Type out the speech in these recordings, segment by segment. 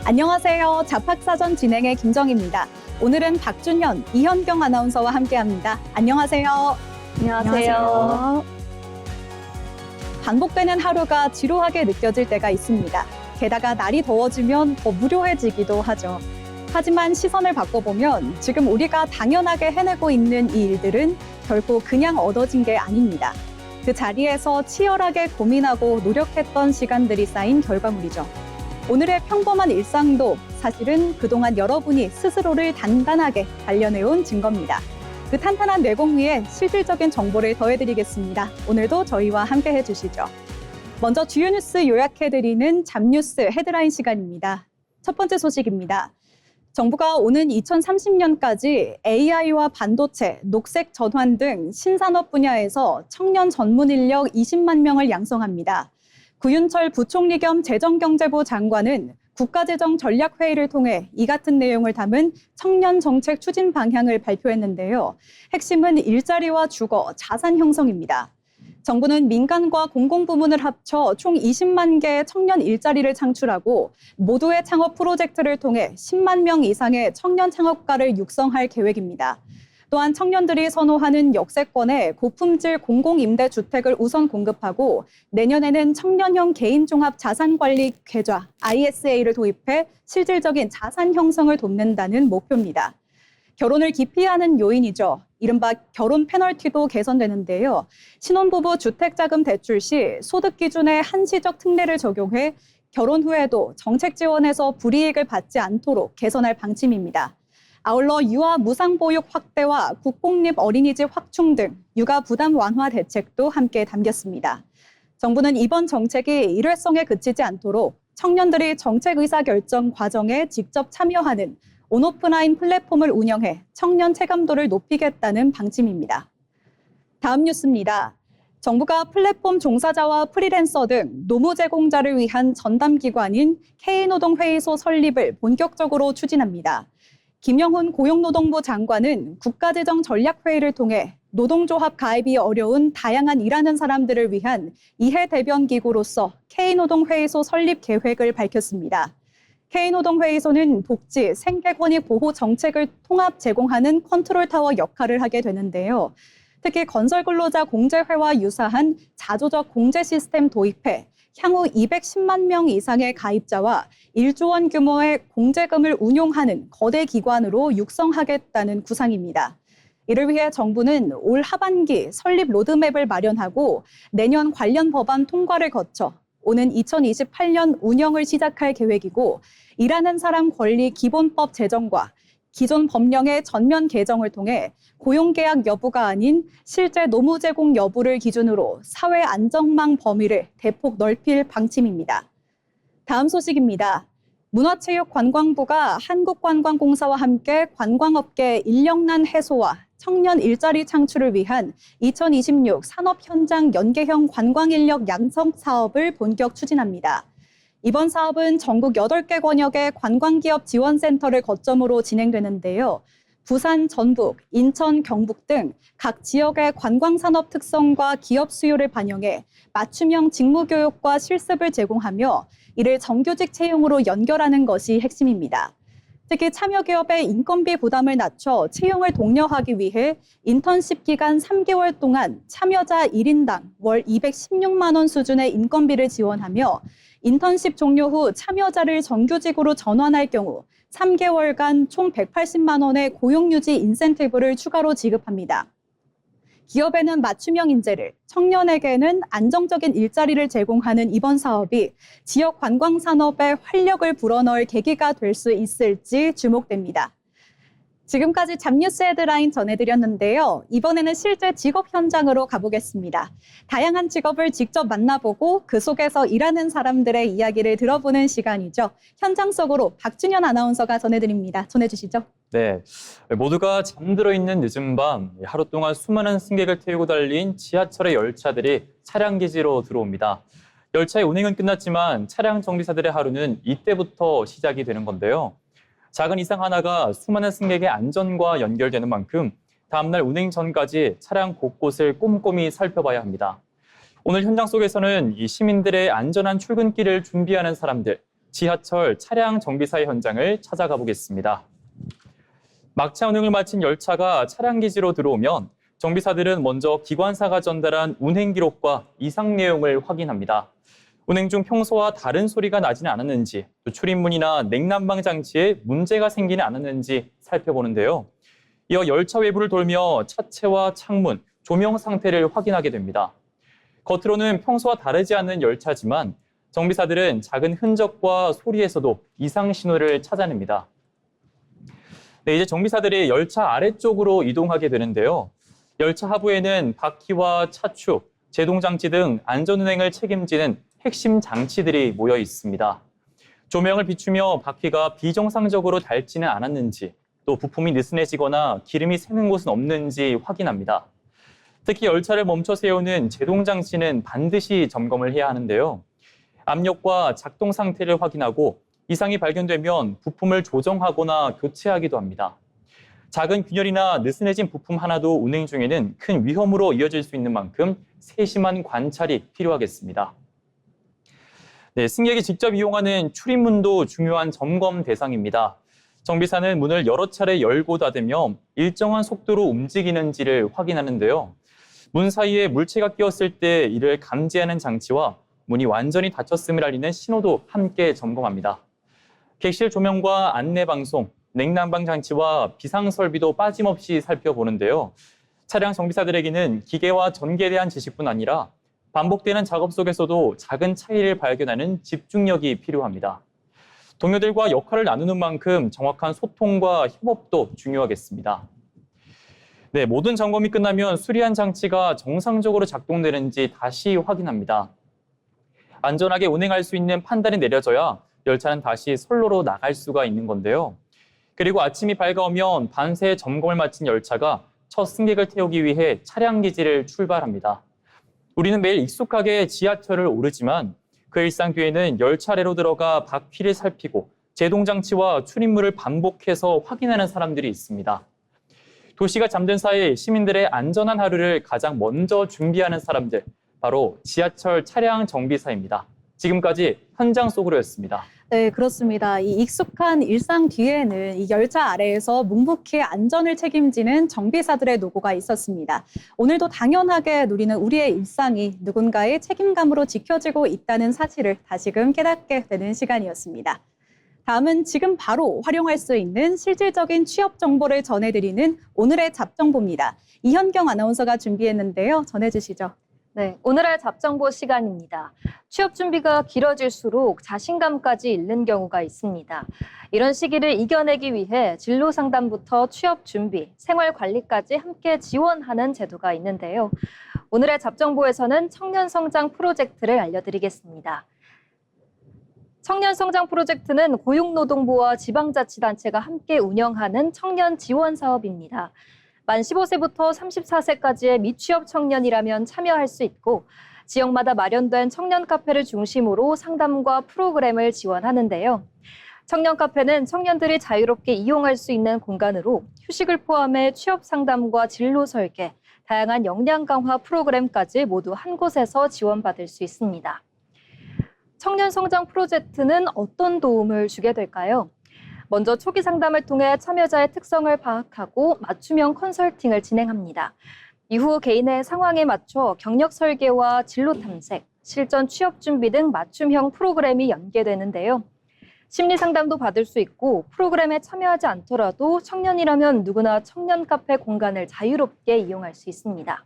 안녕하세요. 잡학사전 진행의 김정입니다. 오늘은 박준현, 이현경 아나운서와 함께합니다. 안녕하세요. 안녕하세요. 반복되는 하루가 지루하게 느껴질 때가 있습니다. 게다가 날이 더워지면 더 무료해지기도 하죠. 하지만 시선을 바꿔보면 지금 우리가 당연하게 해내고 있는 이 일들은 결코 그냥 얻어진 게 아닙니다. 그 자리에서 치열하게 고민하고 노력했던 시간들이 쌓인 결과물이죠. 오늘의 평범한 일상도 사실은 그동안 여러분이 스스로를 단단하게 단련해온 증거입니다. 그 탄탄한 내공 위에 실질적인 정보를 더해드리겠습니다. 오늘도 저희와 함께 해주시죠. 먼저 주요 뉴스 요약해드리는 잡뉴스 헤드라인 시간입니다. 첫 번째 소식입니다. 정부가 오는 2030년까지 AI와 반도체, 녹색 전환 등 신산업 분야에서 청년 전문 인력 20만 명을 양성합니다. 구윤철 부총리 겸 재정경제부 장관은 국가재정전략회의를 통해 이 같은 내용을 담은 청년 정책 추진 방향을 발표했는데요. 핵심은 일자리와 주거, 자산 형성입니다. 정부는 민간과 공공부문을 합쳐 총 20만 개의 청년 일자리를 창출하고 모두의 창업 프로젝트를 통해 10만 명 이상의 청년 창업가를 육성할 계획입니다. 또한 청년들이 선호하는 역세권의 고품질 공공임대주택을 우선 공급하고 내년에는 청년형 개인종합자산관리 계좌 ISA를 도입해 실질적인 자산 형성을 돕는다는 목표입니다. 결혼을 기피하는 요인이죠. 이른바 결혼 페널티도 개선되는데요. 신혼부부 주택자금 대출 시 소득 기준의 한시적 특례를 적용해 결혼 후에도 정책 지원에서 불이익을 받지 않도록 개선할 방침입니다. 아울러 유아 무상보육 확대와 국공립 어린이집 확충 등 육아 부담 완화 대책도 함께 담겼습니다. 정부는 이번 정책이 일회성에 그치지 않도록 청년들이 정책 의사결정 과정에 직접 참여하는 온오프라인 플랫폼을 운영해 청년 체감도를 높이겠다는 방침입니다. 다음 뉴스입니다. 정부가 플랫폼 종사자와 프리랜서 등 노무 제공자를 위한 전담기관인 K노동회의소 설립을 본격적으로 추진합니다. 김영훈 고용노동부 장관은 국가재정전략회의를 통해 노동조합 가입이 어려운 다양한 일하는 사람들을 위한 이해대변기구로서 K노동회의소 설립 계획을 밝혔습니다. K노동회의소는 복지, 생계권익 보호 정책을 통합 제공하는 컨트롤타워 역할을 하게 되는데요. 특히 건설근로자 공제회와 유사한 자조적 공제 시스템 도입해 향후 210만 명 이상의 가입자와 1조 원 규모의 공제금을 운용하는 거대 기관으로 육성하겠다는 구상입니다. 이를 위해 정부는 올 하반기 설립 로드맵을 마련하고 내년 관련 법안 통과를 거쳐 오는 2028년 운영을 시작할 계획이고 일하는 사람 권리 기본법 제정과 기존 법령의 전면 개정을 통해 고용계약 여부가 아닌 실제 노무 제공 여부를 기준으로 사회 안정망 범위를 대폭 넓힐 방침입니다. 다음 소식입니다. 문화체육관광부가 한국관광공사와 함께 관광업계 인력난 해소와 청년 일자리 창출을 위한 2026 산업현장 연계형 관광인력 양성 사업을 본격 추진합니다. 이번 사업은 전국 8개 권역의 관광기업 지원센터를 거점으로 진행되는데요. 부산, 전북, 인천, 경북 등 각 지역의 관광산업 특성과 기업 수요를 반영해 맞춤형 직무교육과 실습을 제공하며 이를 정규직 채용으로 연결하는 것이 핵심입니다. 특히 참여기업의 인건비 부담을 낮춰 채용을 독려하기 위해 인턴십 기간 3개월 동안 참여자 1인당 월 216만 원 수준의 인건비를 지원하며 인턴십 종료 후 참여자를 정규직으로 전환할 경우 3개월간 총 180만 원의 고용유지 인센티브를 추가로 지급합니다. 기업에는 맞춤형 인재를, 청년에게는 안정적인 일자리를 제공하는 이번 사업이 지역 관광산업에 활력을 불어넣을 계기가 될 수 있을지 주목됩니다. 지금까지 잡뉴스 헤드라인 전해드렸는데요. 이번에는 실제 직업 현장으로 가보겠습니다. 다양한 직업을 직접 만나보고 그 속에서 일하는 사람들의 이야기를 들어보는 시간이죠. 현장 속으로 박준현 아나운서가 전해드립니다. 전해주시죠. 네, 모두가 잠들어 있는 늦은 밤 하루 동안 수많은 승객을 태우고 달린 지하철의 열차들이 차량 기지로 들어옵니다. 열차의 운행은 끝났지만 차량 정비사들의 하루는 이때부터 시작이 되는 건데요. 작은 이상 하나가 수많은 승객의 안전과 연결되는 만큼 다음날 운행 전까지 차량 곳곳을 꼼꼼히 살펴봐야 합니다. 오늘 현장 속에서는 이 시민들의 안전한 출근길을 준비하는 사람들, 지하철 차량 정비사의 현장을 찾아가 보겠습니다. 막차 운행을 마친 열차가 차량 기지로 들어오면 정비사들은 먼저 기관사가 전달한 운행 기록과 이상 내용을 확인합니다. 운행 중 평소와 다른 소리가 나지는 않았는지, 또 출입문이나 냉난방 장치에 문제가 생기지 않았는지 살펴보는데요. 이어 열차 외부를 돌며 차체와 창문, 조명 상태를 확인하게 됩니다. 겉으로는 평소와 다르지 않은 열차지만 정비사들은 작은 흔적과 소리에서도 이상 신호를 찾아냅니다. 네, 이제 정비사들이 열차 아래쪽으로 이동하게 되는데요. 열차 하부에는 바퀴와 차축, 제동장치 등 안전운행을 책임지는 핵심 장치들이 모여 있습니다. 조명을 비추며 바퀴가 비정상적으로 닳지는 않았는지, 또 부품이 느슨해지거나 기름이 새는 곳은 없는지 확인합니다. 특히 열차를 멈춰 세우는 제동장치는 반드시 점검을 해야 하는데요. 압력과 작동 상태를 확인하고 이상이 발견되면 부품을 조정하거나 교체하기도 합니다. 작은 균열이나 느슨해진 부품 하나도 운행 중에는 큰 위험으로 이어질 수 있는 만큼 세심한 관찰이 필요하겠습니다. 네, 승객이 직접 이용하는 출입문도 중요한 점검 대상입니다. 정비사는 문을 여러 차례 열고 닫으며 일정한 속도로 움직이는지를 확인하는데요. 문 사이에 물체가 끼었을 때 이를 감지하는 장치와 문이 완전히 닫혔음을 알리는 신호도 함께 점검합니다. 객실 조명과 안내방송, 냉난방 장치와 비상 설비도 빠짐없이 살펴보는데요. 차량 정비사들에게는 기계와 전기에 대한 지식뿐 아니라 반복되는 작업 속에서도 작은 차이를 발견하는 집중력이 필요합니다. 동료들과 역할을 나누는 만큼 정확한 소통과 협업도 중요하겠습니다. 네, 모든 점검이 끝나면 수리한 장치가 정상적으로 작동되는지 다시 확인합니다. 안전하게 운행할 수 있는 판단이 내려져야 열차는 다시 선로로 나갈 수가 있는 건데요. 그리고 아침이 밝아오면 반세 점검을 마친 열차가 첫 승객을 태우기 위해 차량 기지를 출발합니다. 우리는 매일 익숙하게 지하철을 오르지만 그 일상 뒤에는 열차 아래로 들어가 바퀴를 살피고 제동장치와 출입물을 반복해서 확인하는 사람들이 있습니다. 도시가 잠든 사이 시민들의 안전한 하루를 가장 먼저 준비하는 사람들, 바로 지하철 차량 정비사입니다. 지금까지 현장 속으로였습니다. 네, 그렇습니다. 이 익숙한 일상 뒤에는 이 열차 아래에서 묵묵히 안전을 책임지는 정비사들의 노고가 있었습니다. 오늘도 당연하게 누리는 우리의 일상이 누군가의 책임감으로 지켜지고 있다는 사실을 다시금 깨닫게 되는 시간이었습니다. 다음은 지금 바로 활용할 수 있는 실질적인 취업 정보를 전해드리는 오늘의 잡정보입니다. 이현경 아나운서가 준비했는데요. 전해주시죠. 네, 오늘의 잡정보 시간입니다. 취업 준비가 길어질수록 자신감까지 잃는 경우가 있습니다. 이런 시기를 이겨내기 위해 진로 상담부터 취업 준비, 생활 관리까지 함께 지원하는 제도가 있는데요. 오늘의 잡정보에서는 청년 성장 프로젝트를 알려드리겠습니다. 청년 성장 프로젝트는 고용노동부와 지방자치단체가 함께 운영하는 청년 지원 사업입니다. 만 15세부터 34세까지의 미취업 청년이라면 참여할 수 있고 지역마다 마련된 청년 카페를 중심으로 상담과 프로그램을 지원하는데요. 청년 카페는 청년들이 자유롭게 이용할 수 있는 공간으로 휴식을 포함해 취업 상담과 진로 설계, 다양한 역량 강화 프로그램까지 모두 한 곳에서 지원받을 수 있습니다. 청년 성장 프로젝트는 어떤 도움을 주게 될까요? 먼저 초기 상담을 통해 참여자의 특성을 파악하고 맞춤형 컨설팅을 진행합니다. 이후 개인의 상황에 맞춰 경력 설계와 진로 탐색, 실전 취업 준비 등 맞춤형 프로그램이 연계되는데요. 심리 상담도 받을 수 있고 프로그램에 참여하지 않더라도 청년이라면 누구나 청년 카페 공간을 자유롭게 이용할 수 있습니다.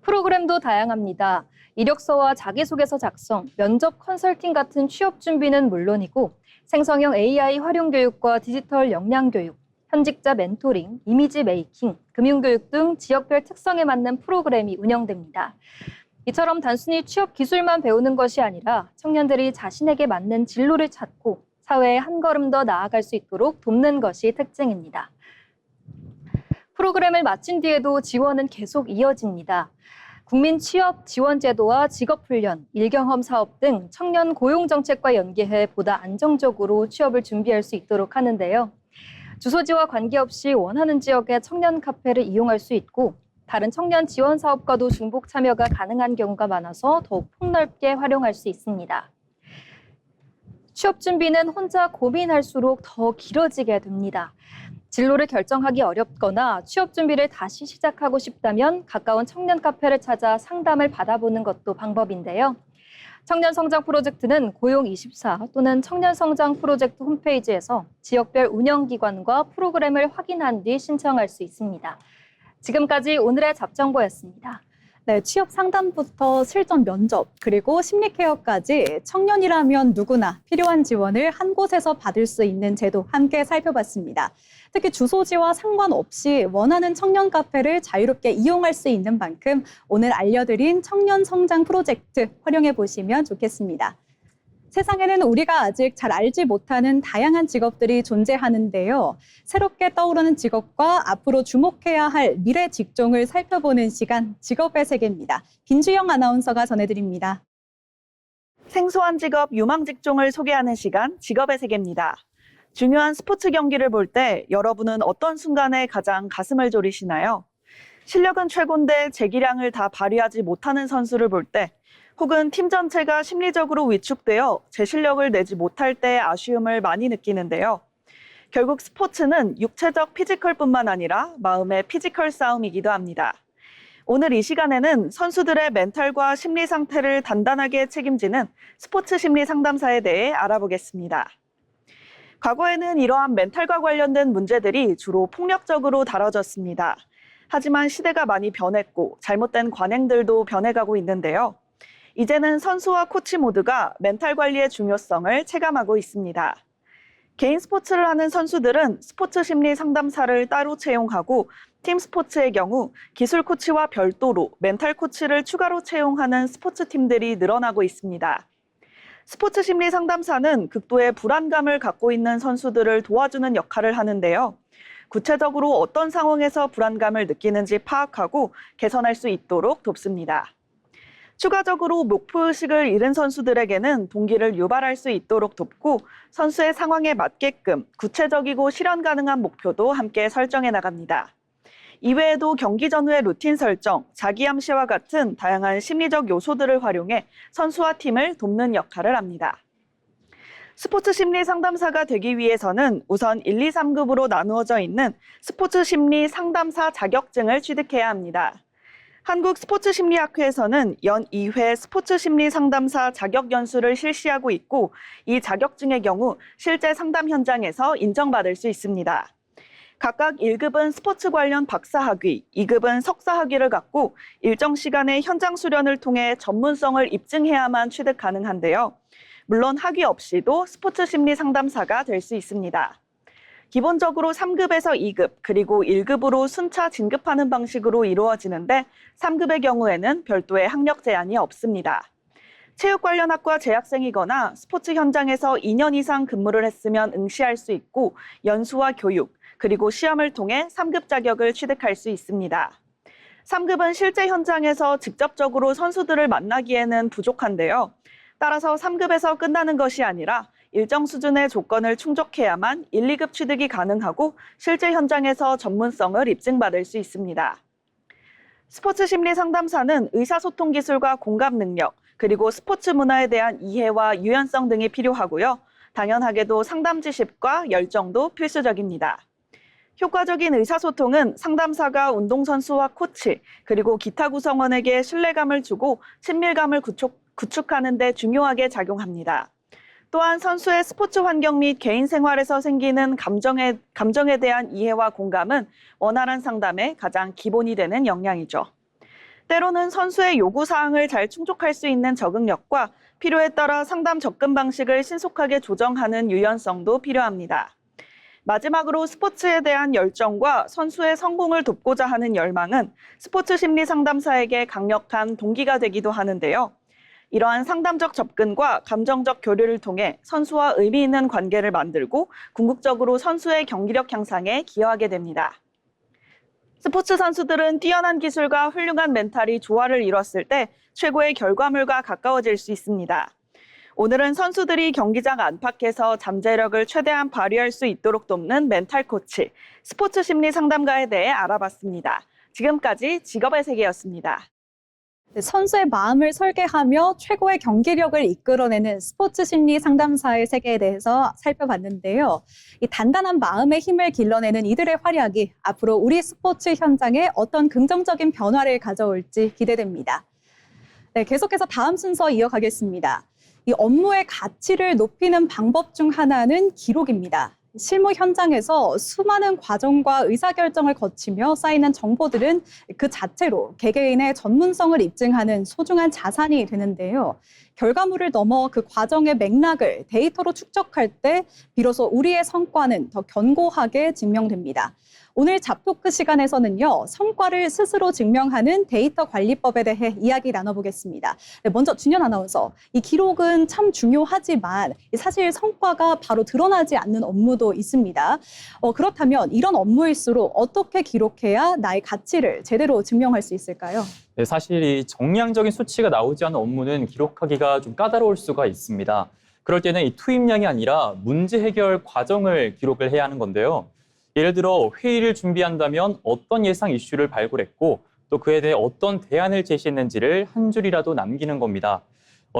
프로그램도 다양합니다. 이력서와 자기소개서 작성, 면접 컨설팅 같은 취업 준비는 물론이고 생성형 AI 활용 교육과 디지털 역량 교육, 현직자 멘토링, 이미지 메이킹, 금융교육 등 지역별 특성에 맞는 프로그램이 운영됩니다. 이처럼 단순히 취업 기술만 배우는 것이 아니라 청년들이 자신에게 맞는 진로를 찾고 사회에 한 걸음 더 나아갈 수 있도록 돕는 것이 특징입니다. 프로그램을 마친 뒤에도 지원은 계속 이어집니다. 국민 취업 지원 제도와 직업훈련, 일경험 사업 등 청년 고용 정책과 연계해 보다 안정적으로 취업을 준비할 수 있도록 하는데요. 주소지와 관계없이 원하는 지역의 청년 카페를 이용할 수 있고 다른 청년 지원 사업과도 중복 참여가 가능한 경우가 많아서 더욱 폭넓게 활용할 수 있습니다. 취업 준비는 혼자 고민할수록 더 길어지게 됩니다. 진로를 결정하기 어렵거나 취업 준비를 다시 시작하고 싶다면 가까운 청년 카페를 찾아 상담을 받아보는 것도 방법인데요. 청년성장 프로젝트는 고용24 또는 청년성장 프로젝트 홈페이지에서 지역별 운영기관과 프로그램을 확인한 뒤 신청할 수 있습니다. 지금까지 오늘의 잡정보였습니다. 네, 취업 상담부터 실전 면접, 그리고 심리 케어까지 청년이라면 누구나 필요한 지원을 한 곳에서 받을 수 있는 제도 함께 살펴봤습니다. 특히 주소지와 상관없이 원하는 청년 카페를 자유롭게 이용할 수 있는 만큼 오늘 알려드린 청년 성장 프로젝트 활용해 보시면 좋겠습니다. 세상에는 우리가 아직 잘 알지 못하는 다양한 직업들이 존재하는데요. 새롭게 떠오르는 직업과 앞으로 주목해야 할 미래 직종을 살펴보는 시간, 직업의 세계입니다. 김주영 아나운서가 전해드립니다. 생소한 직업, 유망 직종을 소개하는 시간, 직업의 세계입니다. 중요한 스포츠 경기를 볼 때 여러분은 어떤 순간에 가장 가슴을 졸이시나요? 실력은 최고인데 제기량을 다 발휘하지 못하는 선수를 볼 때, 혹은 팀 전체가 심리적으로 위축되어 제 실력을 내지 못할 때 아쉬움을 많이 느끼는데요. 결국 스포츠는 육체적 피지컬뿐만 아니라 마음의 피지컬 싸움이기도 합니다. 오늘 이 시간에는 선수들의 멘탈과 심리 상태를 단단하게 책임지는 스포츠 심리 상담사에 대해 알아보겠습니다. 과거에는 이러한 멘탈과 관련된 문제들이 주로 폭력적으로 다뤄졌습니다. 하지만 시대가 많이 변했고 잘못된 관행들도 변해가고 있는데요. 이제는 선수와 코치 모두가 멘탈 관리의 중요성을 체감하고 있습니다. 개인 스포츠를 하는 선수들은 스포츠 심리 상담사를 따로 채용하고 팀 스포츠의 경우 기술 코치와 별도로 멘탈 코치를 추가로 채용하는 스포츠 팀들이 늘어나고 있습니다. 스포츠 심리 상담사는 극도의 불안감을 갖고 있는 선수들을 도와주는 역할을 하는데요. 구체적으로 어떤 상황에서 불안감을 느끼는지 파악하고 개선할 수 있도록 돕습니다. 추가적으로 목표의식을 잃은 선수들에게는 동기를 유발할 수 있도록 돕고 선수의 상황에 맞게끔 구체적이고 실현 가능한 목표도 함께 설정해 나갑니다. 이외에도 경기 전후의 루틴 설정, 자기 암시와 같은 다양한 심리적 요소들을 활용해 선수와 팀을 돕는 역할을 합니다. 스포츠 심리 상담사가 되기 위해서는 우선 1, 2, 3급으로 나누어져 있는 스포츠 심리 상담사 자격증을 취득해야 합니다. 한국스포츠심리학회에서는 연 2회 스포츠심리상담사 자격연수를 실시하고 있고 이 자격증의 경우 실제 상담 현장에서 인정받을 수 있습니다. 각각 1급은 스포츠 관련 박사학위, 2급은 석사학위를 갖고 일정 시간의 현장 수련을 통해 전문성을 입증해야만 취득 가능한데요. 물론 학위 없이도 스포츠심리상담사가 될 수 있습니다. 기본적으로 3급에서 2급, 그리고 1급으로 순차 진급하는 방식으로 이루어지는데 3급의 경우에는 별도의 학력 제한이 없습니다. 체육 관련 학과 재학생이거나 스포츠 현장에서 2년 이상 근무를 했으면 응시할 수 있고 연수와 교육, 그리고 시험을 통해 3급 자격을 취득할 수 있습니다. 3급은 실제 현장에서 직접적으로 선수들을 만나기에는 부족한데요. 따라서 3급에서 끝나는 것이 아니라 일정 수준의 조건을 충족해야만 1, 2급 취득이 가능하고 실제 현장에서 전문성을 입증받을 수 있습니다. 스포츠 심리 상담사는 의사소통 기술과 공감 능력, 그리고 스포츠 문화에 대한 이해와 유연성 등이 필요하고요. 당연하게도 상담 지식과 열정도 필수적입니다. 효과적인 의사소통은 상담사가 운동선수와 코치, 그리고 기타 구성원에게 신뢰감을 주고 친밀감을 구축하는 데 중요하게 작용합니다. 또한 선수의 스포츠 환경 및 개인 생활에서 생기는 감정에 대한 이해와 공감은 원활한 상담의 가장 기본이 되는 역량이죠. 때로는 선수의 요구사항을 잘 충족할 수 있는 적응력과 필요에 따라 상담 접근 방식을 신속하게 조정하는 유연성도 필요합니다. 마지막으로 스포츠에 대한 열정과 선수의 성공을 돕고자 하는 열망은 스포츠 심리 상담사에게 강력한 동기가 되기도 하는데요. 이러한 상담적 접근과 감정적 교류를 통해 선수와 의미 있는 관계를 만들고 궁극적으로 선수의 경기력 향상에 기여하게 됩니다. 스포츠 선수들은 뛰어난 기술과 훌륭한 멘탈이 조화를 이뤘을 때 최고의 결과물과 가까워질 수 있습니다. 오늘은 선수들이 경기장 안팎에서 잠재력을 최대한 발휘할 수 있도록 돕는 멘탈 코치, 스포츠 심리 상담가에 대해 알아봤습니다. 지금까지 직업의 세계였습니다. 선수의 마음을 설계하며 최고의 경기력을 이끌어내는 스포츠 심리 상담사의 세계에 대해서 살펴봤는데요. 이 단단한 마음의 힘을 길러내는 이들의 활약이 앞으로 우리 스포츠 현장에 어떤 긍정적인 변화를 가져올지 기대됩니다. 네, 계속해서 다음 순서 이어가겠습니다. 이 업무의 가치를 높이는 방법 중 하나는 기록입니다. 실무 현장에서 수많은 과정과 의사결정을 거치며 쌓이는 정보들은 그 자체로 개개인의 전문성을 입증하는 소중한 자산이 되는데요. 결과물을 넘어 그 과정의 맥락을 데이터로 축적할 때 비로소 우리의 성과는 더 견고하게 증명됩니다. 오늘 잡토크 시간에서는요, 성과를 스스로 증명하는 데이터 관리법에 대해 이야기 나눠보겠습니다. 네, 먼저 준현 아나운서, 이 기록은 참 중요하지만 사실 성과가 바로 드러나지 않는 업무도 있습니다. 그렇다면 이런 업무일수록 어떻게 기록해야 나의 가치를 제대로 증명할 수 있을까요? 네, 사실 이 정량적인 수치가 나오지 않은 업무는 기록하기가 좀 까다로울 수가 있습니다. 그럴 때는 이 투입량이 아니라 문제 해결 과정을 기록을 해야 하는 건데요. 예를 들어 회의를 준비한다면 어떤 예상 이슈를 발굴했고 또 그에 대해 어떤 대안을 제시했는지를 한 줄이라도 남기는 겁니다.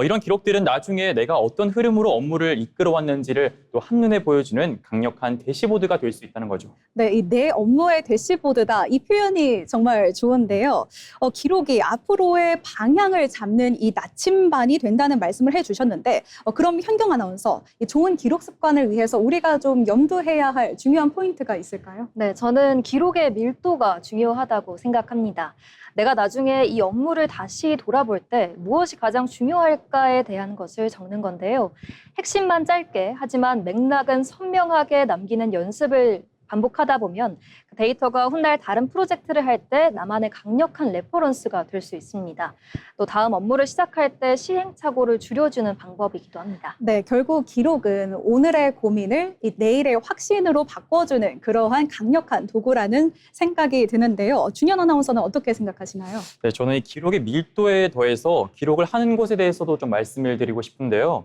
이런 기록들은 나중에 내가 어떤 흐름으로 업무를 이끌어왔는지를 또 한눈에 보여주는 강력한 대시보드가 될 수 있다는 거죠. 네, 이 내 업무의 대시보드다. 이 표현이 정말 좋은데요. 기록이 앞으로의 방향을 잡는 이 나침반이 된다는 말씀을 해주셨는데, 그럼 현경 아나운서, 이 좋은 기록 습관을 위해서 우리가 좀 염두해야 할 중요한 포인트가 있을까요? 네, 저는 기록의 밀도가 중요하다고 생각합니다. 내가 나중에 이 업무를 다시 돌아볼 때 무엇이 가장 중요할까에 대한 것을 적는 건데요. 핵심만 짧게 하지만 맥락은 선명하게 남기는 연습을 반복하다 보면 그 데이터가 훗날 다른 프로젝트를 할 때 나만의 강력한 레퍼런스가 될 수 있습니다. 또 다음 업무를 시작할 때 시행착오를 줄여주는 방법이기도 합니다. 네, 결국 기록은 오늘의 고민을 이 내일의 확신으로 바꿔주는 그러한 강력한 도구라는 생각이 드는데요. 준현 아나운서는 어떻게 생각하시나요? 네, 저는 이 기록의 밀도에 더해서 기록을 하는 것에 대해서도 좀 말씀을 드리고 싶은데요.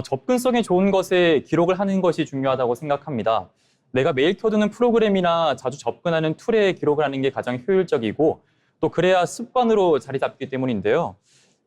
접근성이 좋은 것에 기록을 하는 것이 중요하다고 생각합니다. 내가 매일 켜두는 프로그램이나 자주 접근하는 툴에 기록을 하는 게 가장 효율적이고 또 그래야 습관으로 자리 잡기 때문인데요.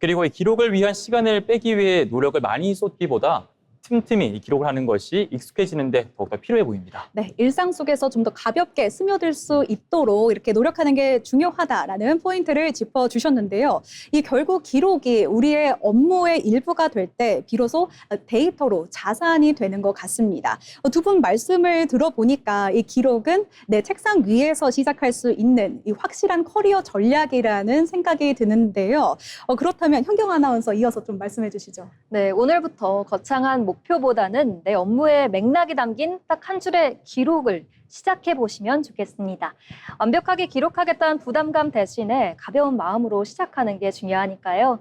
그리고 이 기록을 위한 시간을 빼기 위해 노력을 많이 쏟기보다 틈틈이 이 기록을 하는 것이 익숙해지는데 더욱더 필요해 보입니다. 네, 일상 속에서 좀 더 가볍게 스며들 수 있도록 이렇게 노력하는 게 중요하다라는 포인트를 짚어주셨는데요. 이 결국 기록이 우리의 업무의 일부가 될 때 비로소 데이터로 자산이 되는 것 같습니다. 두 분 말씀을 들어보니까 이 기록은 내 책상 위에서 시작할 수 있는 이 확실한 커리어 전략이라는 생각이 드는데요. 그렇다면 현경 아나운서 이어서 좀 말씀해 주시죠. 네, 오늘부터 거창한 목표보다는 내 업무의 맥락이 담긴 딱 한 줄의 기록을 시작해 보시면 좋겠습니다. 완벽하게 기록하겠다는 부담감 대신에 가벼운 마음으로 시작하는 게 중요하니까요.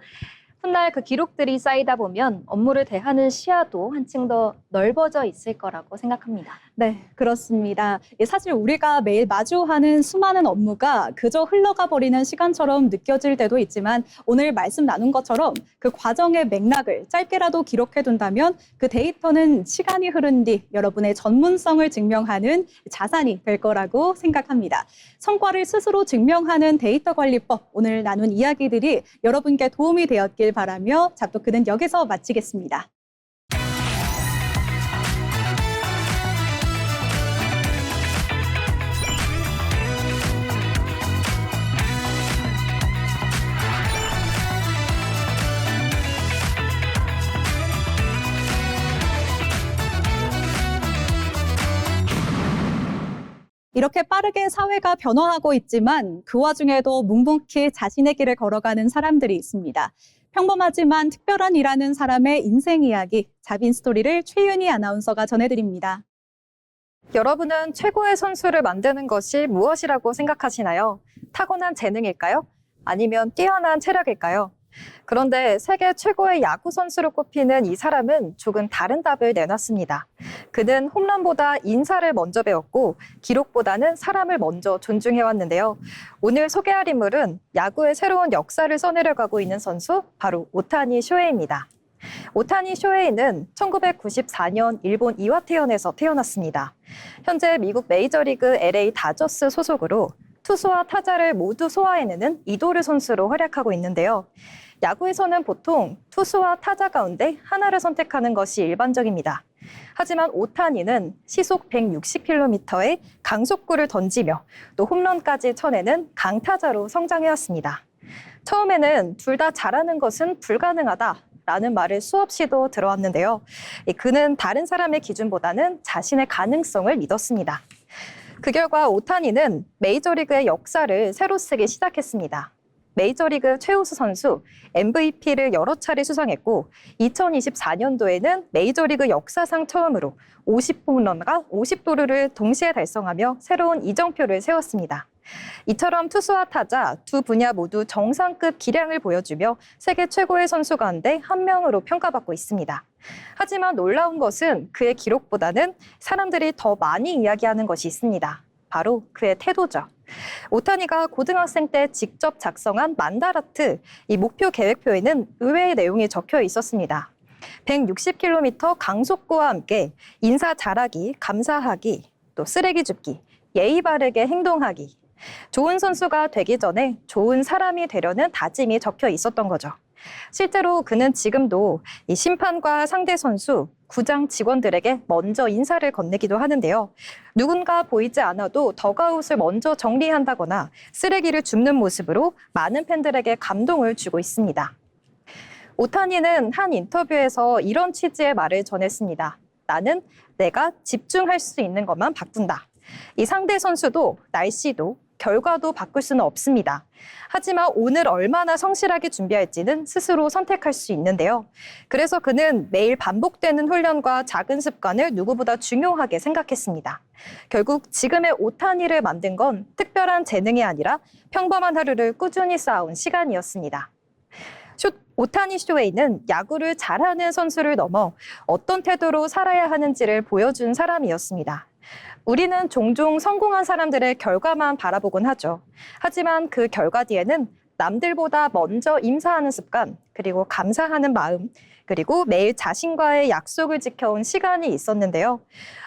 훗날 그 기록들이 쌓이다 보면 업무를 대하는 시야도 한층 더 넓어져 있을 거라고 생각합니다. 네, 그렇습니다. 사실 우리가 매일 마주하는 수많은 업무가 그저 흘러가 버리는 시간처럼 느껴질 때도 있지만 오늘 말씀 나눈 것처럼 그 과정의 맥락을 짧게라도 기록해둔다면 그 데이터는 시간이 흐른 뒤 여러분의 전문성을 증명하는 자산이 될 거라고 생각합니다. 성과를 스스로 증명하는 데이터 관리법, 오늘 나눈 이야기들이 여러분께 도움이 되었길 바라며 잡토크는 여기서 마치겠습니다. 이렇게 빠르게 사회가 변화하고 있지만 그 와중에도 묵묵히 자신의 길을 걸어가는 사람들이 있습니다. 평범하지만 특별한 일하는 사람의 인생 이야기, 자빈 스토리를 최윤희 아나운서가 전해드립니다. 여러분은 최고의 선수를 만드는 것이 무엇이라고 생각하시나요? 타고난 재능일까요? 아니면 뛰어난 체력일까요? 그런데 세계 최고의 야구 선수로 꼽히는 이 사람은 조금 다른 답을 내놨습니다. 그는 홈런보다 인사를 먼저 배웠고 기록보다는 사람을 먼저 존중해왔는데요. 오늘 소개할 인물은 야구의 새로운 역사를 써내려가고 있는 선수, 바로 오타니 쇼헤이입니다. 오타니 쇼헤이는 1994년 일본 이와테현에서 태어났습니다. 현재 미국 메이저리그 LA 다저스 소속으로 투수와 타자를 모두 소화해내는 이도르 선수로 활약하고 있는데요. 야구에서는 보통 투수와 타자 가운데 하나를 선택하는 것이 일반적입니다. 하지만 오타니는 시속 160km의 강속구를 던지며 또 홈런까지 쳐내는 강타자로 성장해왔습니다. 처음에는 둘 다 잘하는 것은 불가능하다라는 말을 수없이도 들어왔는데요. 그는 다른 사람의 기준보다는 자신의 가능성을 믿었습니다. 그 결과 오타니는 메이저리그의 역사를 새로 쓰기 시작했습니다. 메이저리그 최우수 선수 MVP를 여러 차례 수상했고 2024년도에는 메이저리그 역사상 처음으로 50홈런과 50도루를 동시에 달성하며 새로운 이정표를 세웠습니다. 이처럼 투수와 타자 두 분야 모두 정상급 기량을 보여주며 세계 최고의 선수 가운데 한 명으로 평가받고 있습니다. 하지만 놀라운 것은 그의 기록보다는 사람들이 더 많이 이야기하는 것이 있습니다. 바로 그의 태도죠. 오타니가 고등학생 때 직접 작성한 만다라트, 이 목표 계획표에는 의외의 내용이 적혀 있었습니다. 160km 강속구와 함께 인사 잘하기, 감사하기, 또 쓰레기 줍기, 예의 바르게 행동하기. 좋은 선수가 되기 전에 좋은 사람이 되려는 다짐이 적혀 있었던 거죠. 실제로 그는 지금도 이 심판과 상대 선수, 구장 직원들에게 먼저 인사를 건네기도 하는데요. 누군가 보이지 않아도 덕아웃을 먼저 정리한다거나 쓰레기를 줍는 모습으로 많은 팬들에게 감동을 주고 있습니다. 오타니는 한 인터뷰에서 이런 취지의 말을 전했습니다. 나는 내가 집중할 수 있는 것만 바꾼다. 이 상대 선수도 날씨도 결과도 바꿀 수는 없습니다. 하지만 오늘 얼마나 성실하게 준비할지는 스스로 선택할 수 있는데요. 그래서 그는 매일 반복되는 훈련과 작은 습관을 누구보다 중요하게 생각했습니다. 결국 지금의 오타니를 만든 건 특별한 재능이 아니라 평범한 하루를 꾸준히 쌓아온 시간이었습니다. 오타니 쇼헤이는 야구를 잘하는 선수를 넘어 어떤 태도로 살아야 하는지를 보여준 사람이었습니다. 우리는 종종 성공한 사람들의 결과만 바라보곤 하죠. 하지만 그 결과 뒤에는 남들보다 먼저 임사하는 습관, 그리고 감사하는 마음, 그리고 매일 자신과의 약속을 지켜온 시간이 있었는데요.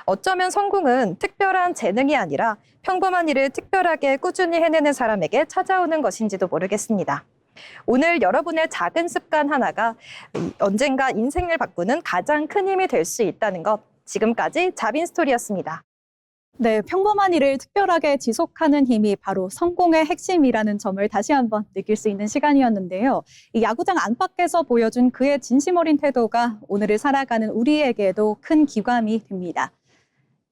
어쩌면 성공은 특별한 재능이 아니라 평범한 일을 특별하게 꾸준히 해내는 사람에게 찾아오는 것인지도 모르겠습니다. 오늘 여러분의 작은 습관 하나가 언젠가 인생을 바꾸는 가장 큰 힘이 될 수 있다는 것. 지금까지 자빈스토리였습니다. 네, 평범한 일을 특별하게 지속하는 힘이 바로 성공의 핵심이라는 점을 다시 한번 느낄 수 있는 시간이었는데요. 이 야구장 안팎에서 보여준 그의 진심 어린 태도가 오늘을 살아가는 우리에게도 큰 기감이 됩니다.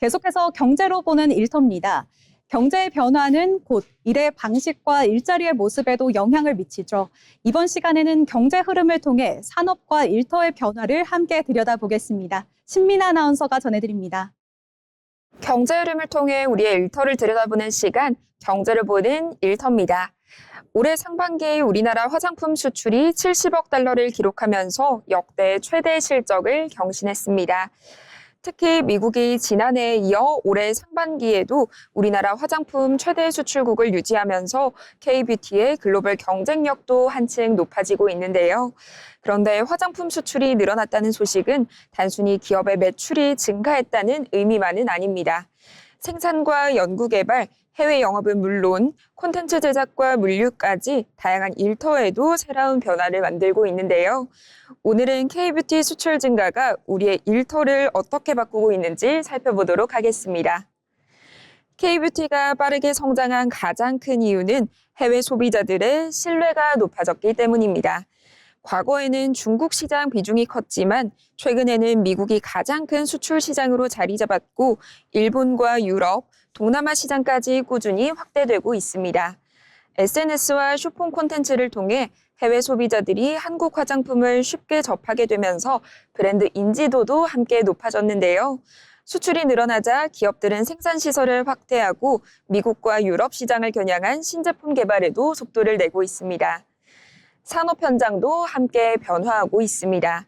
계속해서 경제로 보는 일터입니다. 경제의 변화는 곧 일의 방식과 일자리의 모습에도 영향을 미치죠. 이번 시간에는 경제 흐름을 통해 산업과 일터의 변화를 함께 들여다보겠습니다. 신민아 아나운서가 전해드립니다. 경제 흐름을 통해 우리의 일터를 들여다보는 시간, 경제를 보는 일터입니다. 올해 상반기에 우리나라 화장품 수출이 70억 달러를 기록하면서 역대 최대 실적을 경신했습니다. 특히 미국이 지난해에 이어 올해 상반기에도 우리나라 화장품 최대 수출국을 유지하면서 K-뷰티의 글로벌 경쟁력도 한층 높아지고 있는데요. 그런데 화장품 수출이 늘어났다는 소식은 단순히 기업의 매출이 증가했다는 의미만은 아닙니다. 생산과 연구개발, 해외 영업은 물론 콘텐츠 제작과 물류까지 다양한 일터에도 새로운 변화를 만들고 있는데요. 오늘은 K-뷰티 수출 증가가 우리의 일터를 어떻게 바꾸고 있는지 살펴보도록 하겠습니다. K-뷰티가 빠르게 성장한 가장 큰 이유는 해외 소비자들의 신뢰가 높아졌기 때문입니다. 과거에는 중국 시장 비중이 컸지만 최근에는 미국이 가장 큰 수출 시장으로 자리 잡았고 일본과 유럽, 동남아 시장까지 꾸준히 확대되고 있습니다. SNS와 쇼핑 콘텐츠를 통해 해외 소비자들이 한국 화장품을 쉽게 접하게 되면서 브랜드 인지도도 함께 높아졌는데요. 수출이 늘어나자 기업들은 생산 시설을 확대하고 미국과 유럽 시장을 겨냥한 신제품 개발에도 속도를 내고 있습니다. 산업 현장도 함께 변화하고 있습니다.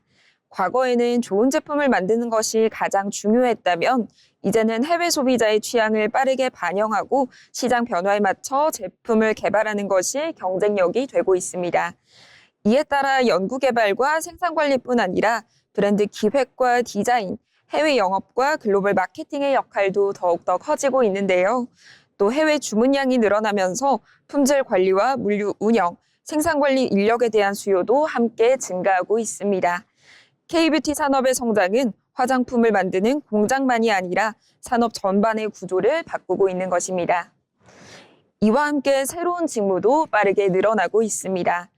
과거에는 좋은 제품을 만드는 것이 가장 중요했다면 이제는 해외 소비자의 취향을 빠르게 반영하고 시장 변화에 맞춰 제품을 개발하는 것이 경쟁력이 되고 있습니다. 이에 따라 연구개발과 생산관리뿐 아니라 브랜드 기획과 디자인, 해외 영업과 글로벌 마케팅의 역할도 더욱더 커지고 있는데요. 또 해외 주문량이 늘어나면서 품질 관리와 물류 운영, 생산 관리 인력에 대한 수요도 함께 증가하고 있습니다. K뷰티 산업의 성장은 화장품을 만드는 공장만이 아니라 산업 전반의 구조를 바꾸고 있는 것입니다. 이와 함께 새로운 직무도 빠르게 늘어나고 있습니다.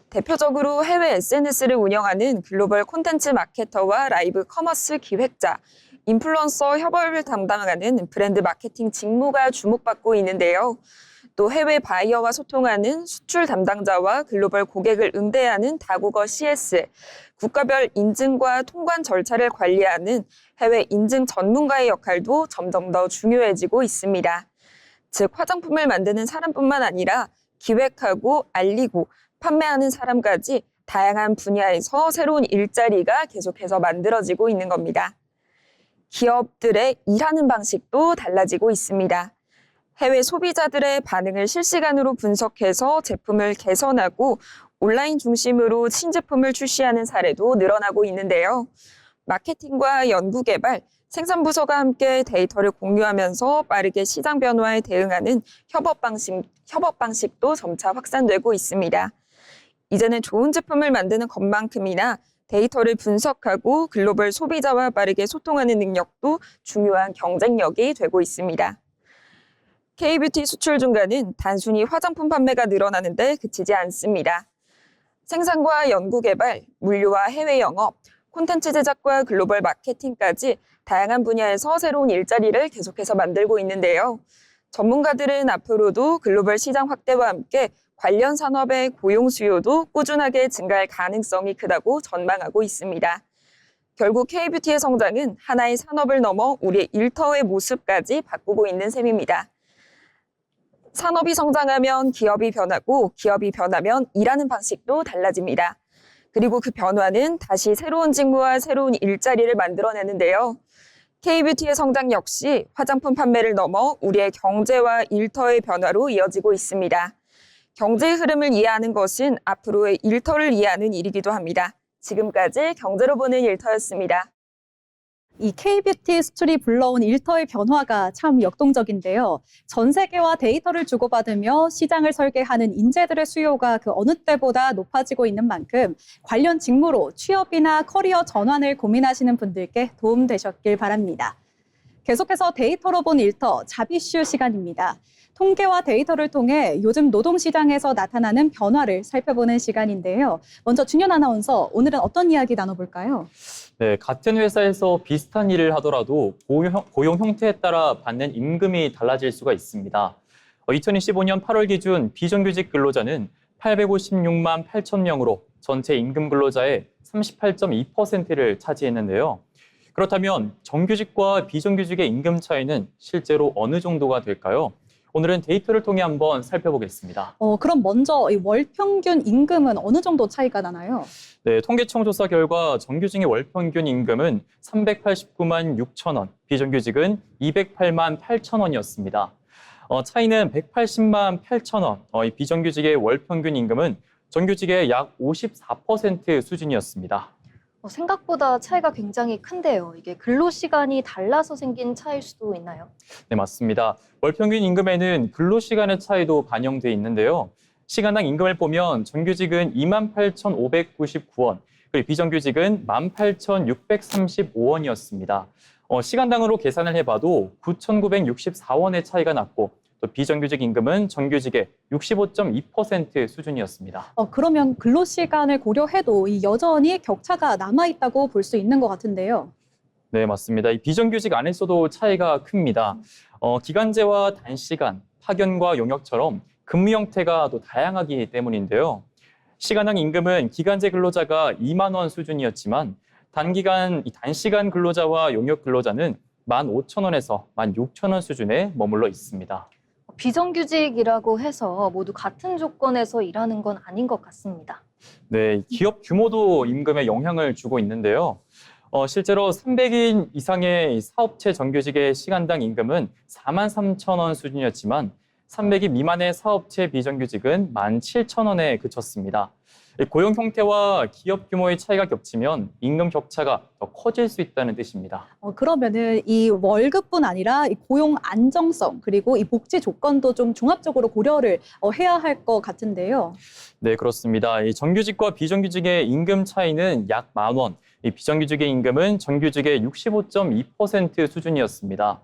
대표적으로 해외 SNS를 운영하는 글로벌 콘텐츠 마케터와 라이브 커머스 기획자, 인플루언서 협업을 담당하는 브랜드 마케팅 직무가 주목받고 있는데요. 또 해외 바이어와 소통하는 수출 담당자와 글로벌 고객을 응대하는 다국어 CS, 국가별 인증과 통관 절차를 관리하는 해외 인증 전문가의 역할도 점점 더 중요해지고 있습니다. 즉, 화장품을 만드는 사람뿐만 아니라 기획하고 알리고 판매하는 사람까지 다양한 분야에서 새로운 일자리가 계속해서 만들어지고 있는 겁니다. 기업들의 일하는 방식도 달라지고 있습니다. 해외 소비자들의 반응을 실시간으로 분석해서 제품을 개선하고 온라인 중심으로 신제품을 출시하는 사례도 늘어나고 있는데요. 마케팅과 연구개발, 생산부서가 함께 데이터를 공유하면서 빠르게 시장 변화에 대응하는 협업 방식도 점차 확산되고 있습니다. 이제는 좋은 제품을 만드는 것만큼이나 데이터를 분석하고 글로벌 소비자와 빠르게 소통하는 능력도 중요한 경쟁력이 되고 있습니다. K뷰티 수출 중간은 단순히 화장품 판매가 늘어나는 데 그치지 않습니다. 생산과 연구개발, 물류와 해외 영업, 콘텐츠 제작과 글로벌 마케팅까지 다양한 분야에서 새로운 일자리를 계속해서 만들고 있는데요. 전문가들은 앞으로도 글로벌 시장 확대와 함께 관련 산업의 고용 수요도 꾸준하게 증가할 가능성이 크다고 전망하고 있습니다. 결국 K뷰티의 성장은 하나의 산업을 넘어 우리의 일터의 모습까지 바꾸고 있는 셈입니다. 산업이 성장하면 기업이 변하고 기업이 변하면 일하는 방식도 달라집니다. 그리고 그 변화는 다시 새로운 직무와 새로운 일자리를 만들어내는데요. K뷰티의 성장 역시 화장품 판매를 넘어 우리의 경제와 일터의 변화로 이어지고 있습니다. 경제의 흐름을 이해하는 것은 앞으로의 일터를 이해하는 일이기도 합니다. 지금까지 경제로 보는 일터였습니다. 이 K뷰티 수출이 불러온 일터의 변화가 참 역동적인데요. 전 세계와 데이터를 주고받으며 시장을 설계하는 인재들의 수요가 그 어느 때보다 높아지고 있는 만큼 관련 직무로 취업이나 커리어 전환을 고민하시는 분들께 도움되셨길 바랍니다. 계속해서 데이터로 본 일터 잡이슈 시간입니다. 통계와 데이터를 통해 요즘 노동시장에서 나타나는 변화를 살펴보는 시간인데요. 먼저 준현 아나운서, 오늘은 어떤 이야기 나눠볼까요? 네, 같은 회사에서 비슷한 일을 하더라도 고용 형태에 따라 받는 임금이 달라질 수가 있습니다. 2025년 8월 기준 비정규직 근로자는 856만 8천 명으로 전체 임금 근로자의 38.2%를 차지했는데요. 그렇다면 정규직과 비정규직의 임금 차이는 실제로 어느 정도가 될까요? 오늘은 데이터를 통해 한번 살펴보겠습니다. 그럼 먼저 이 월 평균 임금은 어느 정도 차이가 나나요? 네, 통계청 조사 결과 정규직의 월 평균 임금은 389만 6천 원, 비정규직은 208만 8천 원이었습니다. 차이는 180만 8천 원, 이 비정규직의 월 평균 임금은 정규직의 약 54% 수준이었습니다. 생각보다 차이가 굉장히 큰데요. 이게 근로시간이 달라서 생긴 차이일 수도 있나요? 네, 맞습니다. 월 평균 임금에는 근로시간의 차이도 반영돼 있는데요. 시간당 임금을 보면 정규직은 28,599원, 그리고 비정규직은 18,635원이었습니다. 시간당으로 계산을 해봐도 9,964원의 차이가 났고 또 비정규직 임금은 정규직의 65.2% 수준이었습니다. 그러면 근로시간을 고려해도 여전히 격차가 남아있다고 볼 수 있는 것 같은데요. 네, 맞습니다. 이 비정규직 안에서도 차이가 큽니다. 기간제와 단시간, 파견과 용역처럼 근무 형태가 또 다양하기 때문인데요. 시간당 임금은 기간제 근로자가 2만 원 수준이었지만 단시간 근로자와 용역 근로자는 15,000원에서 16,000원 수준에 머물러 있습니다. 비정규직이라고 해서 모두 같은 조건에서 일하는 건 아닌 것 같습니다. 네, 기업 규모도 임금에 영향을 주고 있는데요. 실제로 300인 이상의 사업체 정규직의 시간당 임금은 43,000원 수준이었지만 300인 미만의 사업체 비정규직은 17,000원에 그쳤습니다. 고용 형태와 기업 규모의 차이가 겹치면 임금 격차가 더 커질 수 있다는 뜻입니다. 그러면은 이 월급뿐 아니라 이 고용 안정성 그리고 이 복지 조건도 좀 종합적으로 고려를 해야 할 것 같은데요. 네, 그렇습니다. 이 정규직과 비정규직의 임금 차이는 약 10,000원, 이 비정규직의 임금은 정규직의 65.2% 수준이었습니다.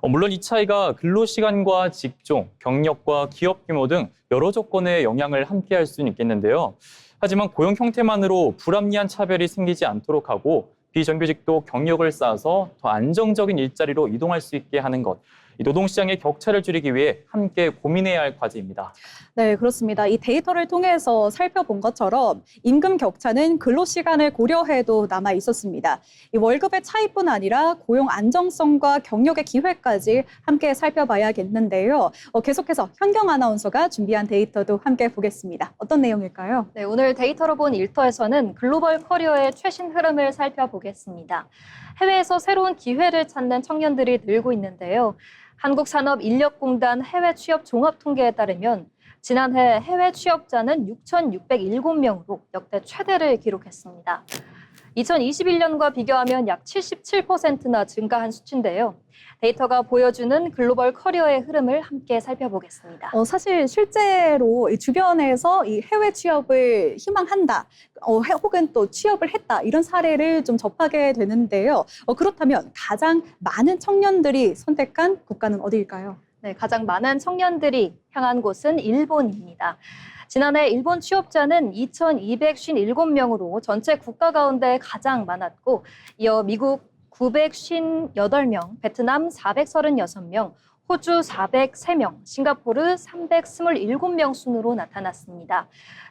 물론 이 차이가 근로시간과 직종, 경력과 기업 규모 등 여러 조건에 영향을 함께 할 수는 있겠는데요. 하지만 고용 형태만으로 불합리한 차별이 생기지 않도록 하고 비정규직도 경력을 쌓아서 더 안정적인 일자리로 이동할 수 있게 하는 것, 이 노동시장의 격차를 줄이기 위해 함께 고민해야 할 과제입니다. 네, 그렇습니다. 이 데이터를 통해서 살펴본 것처럼 임금 격차는 근로시간을 고려해도 남아 있었습니다. 이 월급의 차이뿐 아니라 고용 안정성과 경력의 기회까지 함께 살펴봐야겠는데요. 계속해서 현경 아나운서가 준비한 데이터도 함께 보겠습니다. 어떤 내용일까요? 네, 오늘 데이터로 본 일터에서는 글로벌 커리어의 최신 흐름을 살펴보겠습니다. 해외에서 새로운 기회를 찾는 청년들이 늘고 있는데요. 한국산업인력공단 해외 취업 종합 통계에 따르면 지난해 해외 취업자는 6,607명으로 역대 최대를 기록했습니다. 2021년과 비교하면 약 77%나 증가한 수치인데요. 데이터가 보여주는 글로벌 커리어의 흐름을 함께 살펴보겠습니다. 사실 실제로 이 주변에서 이 해외 취업을 희망한다, 혹은 또 취업을 했다 이런 사례를 좀 접하게 되는데요. 그렇다면 가장 많은 청년들이 선택한 국가는 어디일까요? 네, 가장 많은 청년들이 향한 곳은 일본입니다. 지난해 일본 취업자는 2,257명으로 전체 국가 가운데 가장 많았고, 이어 미국 958명, 베트남 436명, 호주 403명, 싱가포르 327명 순으로 나타났습니다.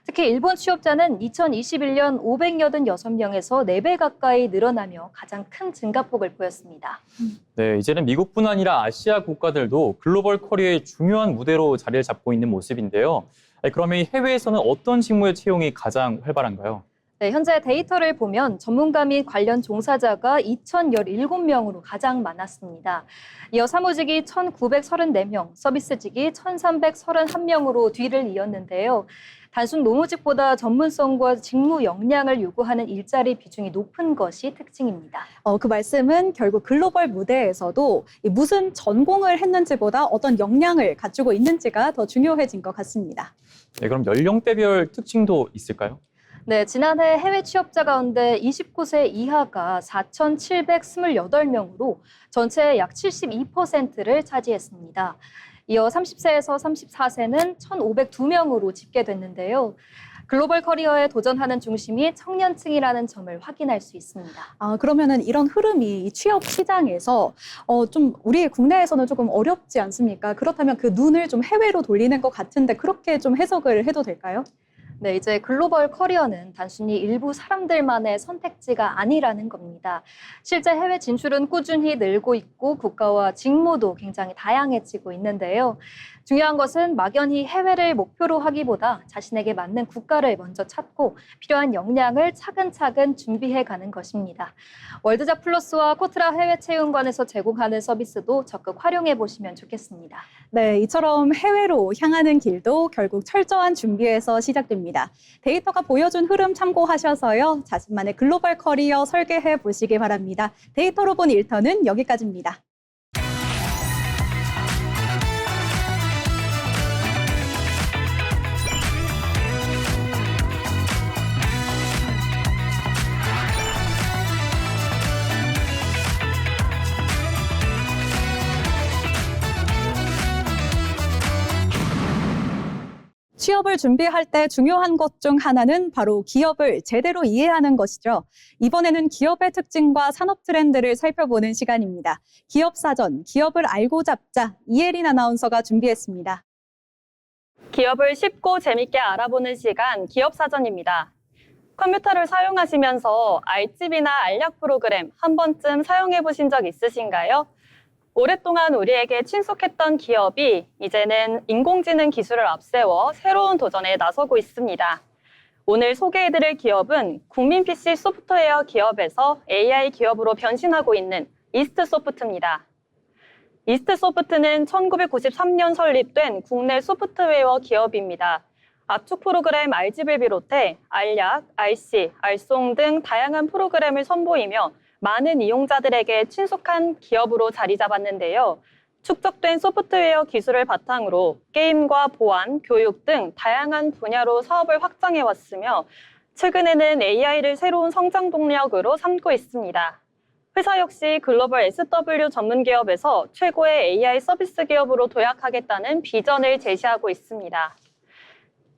특히 일본 취업자는 2021년 586명에서 4배 가까이 늘어나며 가장 큰 증가폭을 보였습니다. 네, 이제는 미국뿐 아니라 아시아 국가들도 글로벌 커리어의 중요한 무대로 자리를 잡고 있는 모습인데요. 그러면 이 해외에서는 어떤 직무의 채용이 가장 활발한가요? 네, 현재 데이터를 보면 전문가 및 관련 종사자가 2,017명으로 가장 많았습니다. 이어 사무직이 1,934명, 서비스직이 1,331명으로 뒤를 이었는데요. 단순 노무직보다 전문성과 직무 역량을 요구하는 일자리 비중이 높은 것이 특징입니다. 그 말씀은 결국 글로벌 무대에서도 무슨 전공을 했는지보다 어떤 역량을 갖추고 있는지가 더 중요해진 것 같습니다. 네, 그럼 연령대별 특징도 있을까요? 네, 지난해 해외 취업자 가운데 29세 이하가 4,728명으로 전체의 약 72%를 차지했습니다. 이어 30세에서 34세는 1,502명으로 집계됐는데요. 글로벌 커리어에 도전하는 중심이 청년층이라는 점을 확인할 수 있습니다. 그러면은 이런 흐름이 취업 시장에서 좀 우리 국내에서는 조금 어렵지 않습니까? 그렇다면 그 눈을 좀 해외로 돌리는 것 같은데 그렇게 좀 해석을 해도 될까요? 네, 이제 글로벌 커리어는 단순히 일부 사람들만의 선택지가 아니라는 겁니다. 실제 해외 진출은 꾸준히 늘고 있고 국가와 직무도 굉장히 다양해지고 있는데요. 중요한 것은 막연히 해외를 목표로 하기보다 자신에게 맞는 국가를 먼저 찾고 필요한 역량을 차근차근 준비해가는 것입니다. 월드잡 플러스와 코트라 해외 채용관에서 제공하는 서비스도 적극 활용해 보시면 좋겠습니다. 네, 이처럼 해외로 향하는 길도 결국 철저한 준비에서 시작됩니다. 데이터가 보여준 흐름 참고하셔서요. 자신만의 글로벌 커리어 설계해 보시기 바랍니다. 데이터로 본 일터는 여기까지입니다. 취업을 준비할 때 중요한 것 중 하나는 바로 기업을 제대로 이해하는 것이죠. 이번에는 기업의 특징과 산업 트렌드를 살펴보는 시간입니다. 기업 사전, 기업을 알고 잡자, 이혜린 아나운서가 준비했습니다. 기업을 쉽고 재밌게 알아보는 시간, 기업 사전입니다. 컴퓨터를 사용하시면서 알집이나 알약 프로그램 한 번쯤 사용해 보신 적 있으신가요? 오랫동안 우리에게 친숙했던 기업이 이제는 인공지능 기술을 앞세워 새로운 도전에 나서고 있습니다. 오늘 소개해드릴 기업은 국민 PC 소프트웨어 기업에서 AI 기업으로 변신하고 있는 이스트소프트입니다. 이스트소프트는 1993년 설립된 국내 소프트웨어 기업입니다. 압축 프로그램 RGB를 비롯해 알약, RC, 알송 등 다양한 프로그램을 선보이며 많은 이용자들에게 친숙한 기업으로 자리 잡았는데요. 축적된 소프트웨어 기술을 바탕으로 게임과 보안, 교육 등 다양한 분야로 사업을 확장해왔으며 최근에는 AI를 새로운 성장 동력으로 삼고 있습니다. 회사 역시 글로벌 SW 전문 기업에서 최고의 AI 서비스 기업으로 도약하겠다는 비전을 제시하고 있습니다.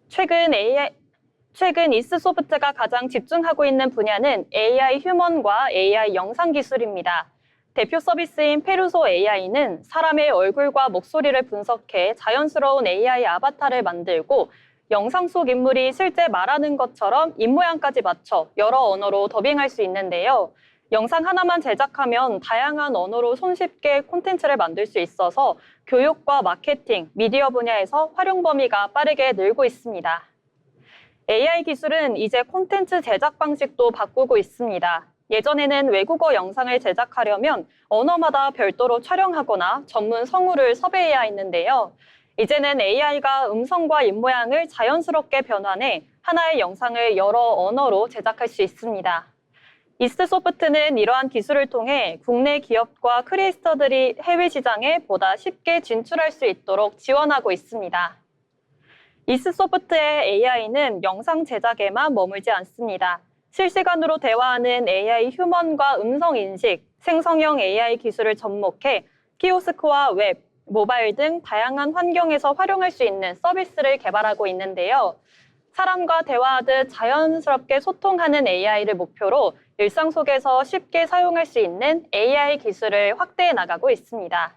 최근 이스소프트가 가장 집중하고 있는 분야는 AI 휴먼과 AI 영상 기술입니다. 대표 서비스인 페루소 AI는 사람의 얼굴과 목소리를 분석해 자연스러운 AI 아바타를 만들고 영상 속 인물이 실제 말하는 것처럼 입모양까지 맞춰 여러 언어로 더빙할 수 있는데요. 영상 하나만 제작하면 다양한 언어로 손쉽게 콘텐츠를 만들 수 있어서 교육과 마케팅, 미디어 분야에서 활용 범위가 빠르게 늘고 있습니다. AI 기술은 이제 콘텐츠 제작 방식도 바꾸고 있습니다. 예전에는 외국어 영상을 제작하려면 언어마다 별도로 촬영하거나 전문 성우를 섭외해야 했는데요. 이제는 AI가 음성과 입모양을 자연스럽게 변환해 하나의 영상을 여러 언어로 제작할 수 있습니다. 이스소프트는 이러한 기술을 통해 국내 기업과 크리에이터들이 해외 시장에 보다 쉽게 진출할 수 있도록 지원하고 있습니다. 이스소프트의 AI는 영상 제작에만 머물지 않습니다. 실시간으로 대화하는 AI 휴먼과 음성 인식, 생성형 AI 기술을 접목해 키오스크와 웹, 모바일 등 다양한 환경에서 활용할 수 있는 서비스를 개발하고 있는데요. 사람과 대화하듯 자연스럽게 소통하는 AI를 목표로 일상 속에서 쉽게 사용할 수 있는 AI 기술을 확대해 나가고 있습니다.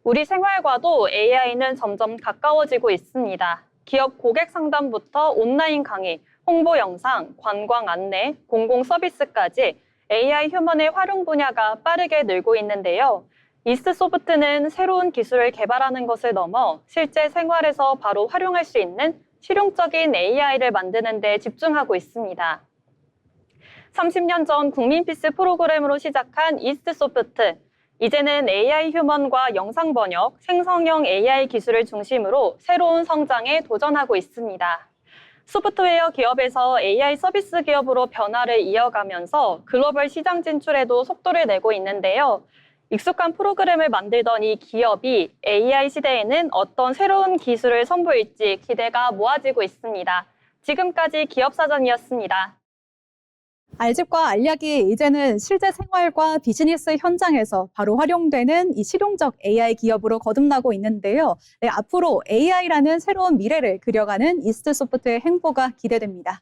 우리 생활과도 AI는 점점 가까워지고 있습니다. 기업 고객 상담부터 온라인 강의, 홍보 영상, 관광 안내, 공공 서비스까지 AI 휴먼의 활용 분야가 빠르게 늘고 있는데요. 이스소프트는 새로운 기술을 개발하는 것을 넘어 실제 생활에서 바로 활용할 수 있는 실용적인 AI를 만드는 데 집중하고 있습니다. 30년 전 국민피스 프로그램으로 시작한 이스소프트. 이제는 AI 휴먼과 영상 번역, 생성형 AI 기술을 중심으로 새로운 성장에 도전하고 있습니다. 소프트웨어 기업에서 AI 서비스 기업으로 변화를 이어가면서 글로벌 시장 진출에도 속도를 내고 있는데요. 익숙한 프로그램을 만들던 이 기업이 AI 시대에는 어떤 새로운 기술을 선보일지 기대가 모아지고 있습니다. 지금까지 기업사전이었습니다. 알집과 알약이 이제는 실제 생활과 비즈니스 현장에서 바로 활용되는 이 실용적 AI 기업으로 거듭나고 있는데요. 네, 앞으로 AI라는 새로운 미래를 그려가는 이스트소프트의 행보가 기대됩니다.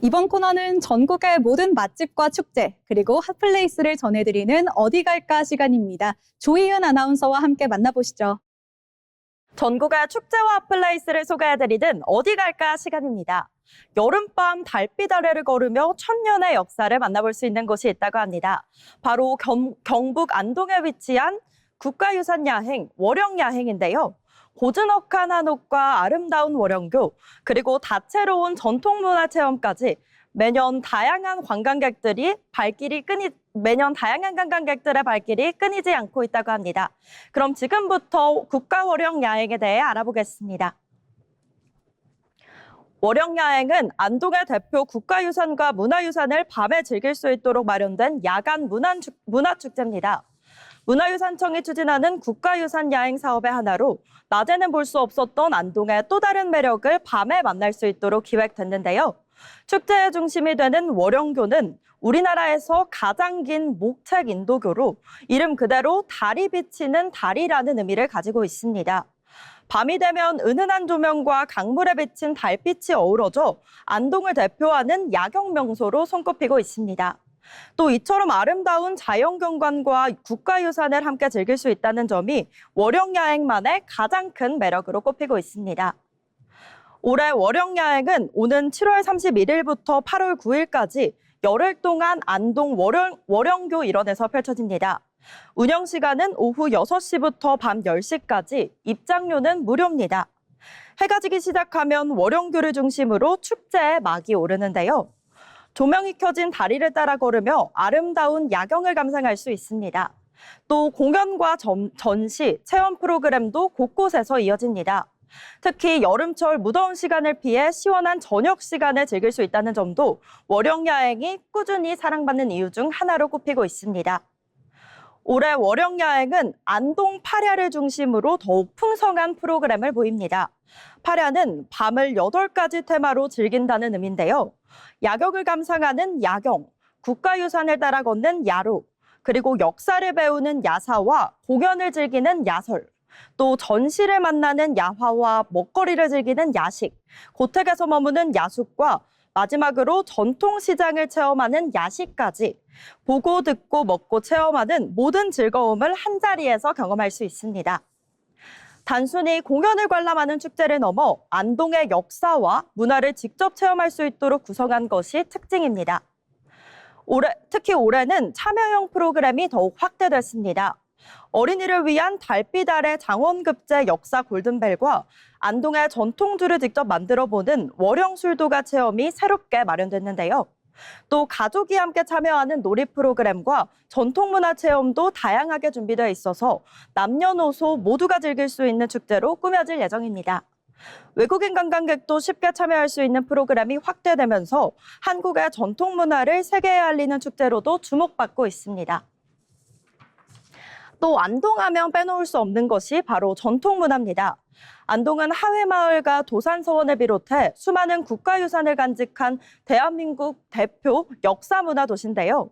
이번 코너는 전국의 모든 맛집과 축제, 그리고 핫플레이스를 전해드리는 어디 갈까 시간입니다. 조희은 아나운서와 함께 만나보시죠. 전국의 축제와 핫플레이스를 소개해드리는 어디 갈까 시간입니다. 여름밤 달빛 아래를 걸으며 천년의 역사를 만나볼 수 있는 곳이 있다고 합니다. 바로 경북 안동에 위치한 국가유산 야행, 월영야행인데요. 고즈넉한 한옥과 아름다운 월영교, 그리고 다채로운 전통문화체험까지 매년 다양한 관광객들의 발길이 끊이지 않고 있다고 합니다. 그럼 지금부터 국가월영야행에 대해 알아보겠습니다. 월영야행은 안동의 대표 국가유산과 문화유산을 밤에 즐길 수 있도록 마련된 야간 문화축제입니다. 문화유산청이 추진하는 국가유산 야행 사업의 하나로 낮에는 볼 수 없었던 안동의 또 다른 매력을 밤에 만날 수 있도록 기획됐는데요. 축제의 중심이 되는 월영교는 우리나라에서 가장 긴 목책 인도교로 이름 그대로 달이 비치는 달이라는 의미를 가지고 있습니다. 밤이 되면 은은한 조명과 강물에 비친 달빛이 어우러져 안동을 대표하는 야경 명소로 손꼽히고 있습니다. 또 이처럼 아름다운 자연경관과 국가유산을 함께 즐길 수 있다는 점이 월영야행만의 가장 큰 매력으로 꼽히고 있습니다. 올해 월영야행은 오는 7월 31일부터 8월 9일까지 열흘 동안 안동 월영교 일원에서 펼쳐집니다. 운영 시간은 오후 6시부터 밤 10시까지, 입장료는 무료입니다. 해가 지기 시작하면 월영교를 중심으로 축제의 막이 오르는데요. 조명이 켜진 다리를 따라 걸으며 아름다운 야경을 감상할 수 있습니다. 또 공연과 전시, 체험 프로그램도 곳곳에서 이어집니다. 특히 여름철 무더운 시간을 피해 시원한 저녁 시간을 즐길 수 있다는 점도 월영야행이 꾸준히 사랑받는 이유 중 하나로 꼽히고 있습니다. 올해 월영야행은 안동 파랴를 중심으로 더욱 풍성한 프로그램을 보입니다. 파랴는 밤을 8가지 테마로 즐긴다는 의미인데요. 야경을 감상하는 야경, 국가유산을 따라 걷는 야로, 그리고 역사를 배우는 야사와 공연을 즐기는 야설, 또 전시를 만나는 야화와 먹거리를 즐기는 야식, 고택에서 머무는 야숙과 마지막으로 전통시장을 체험하는 야시까지 보고 듣고 먹고 체험하는 모든 즐거움을 한자리에서 경험할 수 있습니다. 단순히 공연을 관람하는 축제를 넘어 안동의 역사와 문화를 직접 체험할 수 있도록 구성한 것이 특징입니다. 특히 올해는 참여형 프로그램이 더욱 확대됐습니다. 어린이를 위한 달빛 아래 장원급제 역사 골든벨과 안동의 전통주를 직접 만들어보는 월영술도가 체험이 새롭게 마련됐는데요. 또 가족이 함께 참여하는 놀이 프로그램과 전통문화 체험도 다양하게 준비되어 있어서 남녀노소 모두가 즐길 수 있는 축제로 꾸며질 예정입니다. 외국인 관광객도 쉽게 참여할 수 있는 프로그램이 확대되면서 한국의 전통문화를 세계에 알리는 축제로도 주목받고 있습니다. 또 안동하면 빼놓을 수 없는 것이 바로 전통문화입니다. 안동은 하회마을과 도산서원을 비롯해 수많은 국가유산을 간직한 대한민국 대표 역사문화 도시인데요.